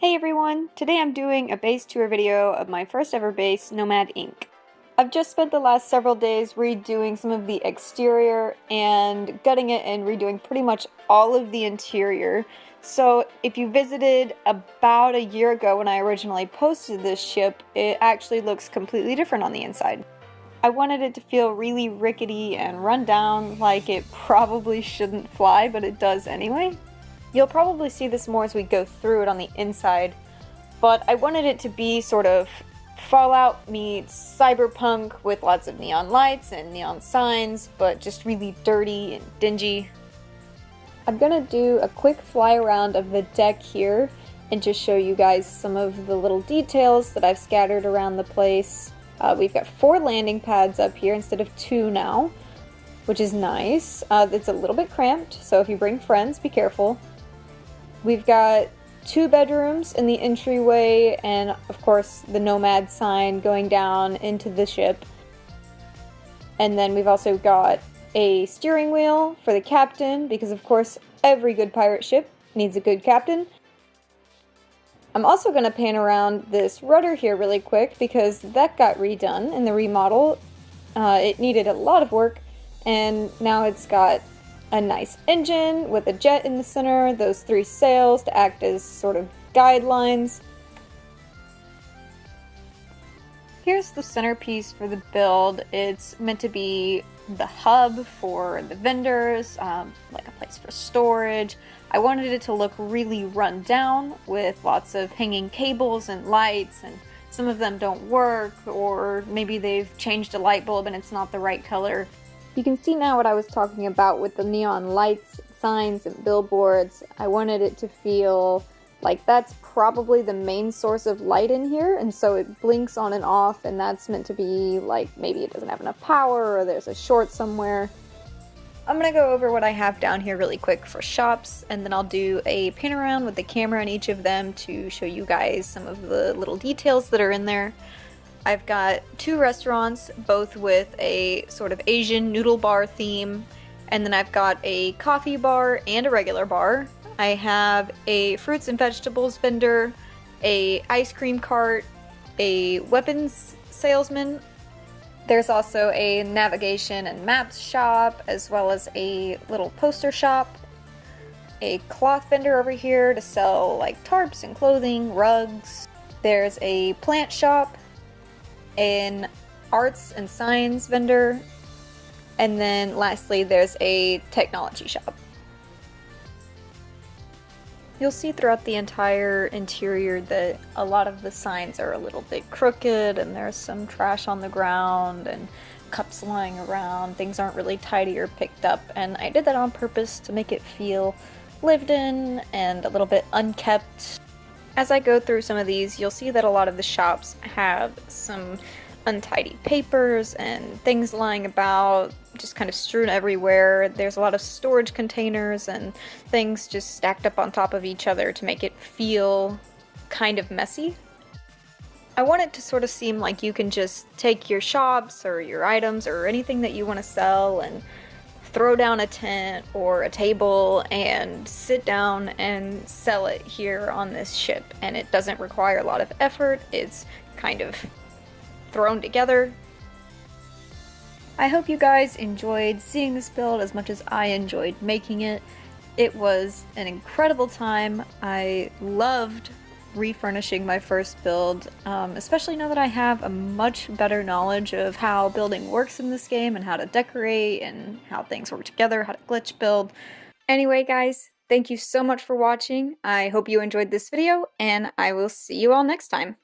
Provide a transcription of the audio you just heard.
Hey everyone! Today I'm doing a base tour video of my first ever base, Nomad Inc. I've just spent the last several days redoing some of the exterior and gutting it and redoing pretty much all of the interior. So if you visited about a year ago when I originally posted this ship, it actually looks completely different on the inside. I wanted it to feel really rickety and run down, like it probably shouldn't fly, but it does anyway. You'll probably see this more as we go through it on the inside, but I wanted it to be sort of Fallout meets cyberpunk with lots of neon lights and neon signs, but just really dirty and dingy. I'm gonna do a quick fly around of the deck here and just show you guys some of the little details that I've scattered around the place. We've got 4 landing pads up here instead of 2 now, which is nice. It's a little bit cramped, so if you bring friends, be careful. We've got 2 bedrooms in the entryway and, of course, the Nomad sign going down into the ship. And then we've also got a steering wheel for the captain, because, of course, every good pirate ship needs a good captain. I'm also going to pan around this rudder here really quick because that got redone in the remodel. It needed a lot of work, and now it's got a nice engine with a jet in the center, those 3 sails to act as sort of guidelines. Here's the centerpiece for the build. It's meant to be the hub for the vendors, like a place for storage. I wanted it to look really run down with lots of hanging cables and lights, and some of them don't work, or maybe they've changed a light bulb and it's not the right color. You can see now what I was talking about with the neon lights, signs, and billboards. I wanted it to feel like that's probably the main source of light in here, and so it blinks on and off, and that's meant to be like maybe it doesn't have enough power or there's a short somewhere. I'm gonna go over what I have down here really quick for shops, and then I'll do a pan around with the camera in each of them to show you guys some of the little details that are in there. I've got 2 restaurants, both with a sort of Asian noodle bar theme, and then I've got a coffee bar and a regular bar. I have a fruits and vegetables vendor, a ice cream cart, a weapons salesman. There's also a navigation and maps shop, as well as a little poster shop, a cloth vendor over here to sell like tarps and clothing, rugs. There's a plant shop, an arts and science vendor, and then lastly there's a technology shop. You'll see throughout the entire interior that a lot of the signs are a little bit crooked, and there's some trash on the ground and cups lying around. Things aren't really tidy or picked up, and I did that on purpose to make it feel lived in and a little bit unkept. As I go through some of these, you'll see that a lot of the shops have some untidy papers and things lying about, just kind of strewn everywhere. There's a lot of storage containers and things just stacked up on top of each other to make it feel kind of messy. I want it to sort of seem like you can just take your shops or your items or anything that you want to sell and throw down a tent or a table and sit down and sell it here on this ship, and it doesn't require a lot of effort. It's kind of thrown together. I hope you guys enjoyed seeing this build as much as I enjoyed making it. It was an incredible time. I loved refurnishing my first build, especially now that I have a much better knowledge of how building works in this game and how to decorate and how things work together, how to glitch build. Anyway guys, thank you so much for watching. I hope you enjoyed this video, and I will see you all next time.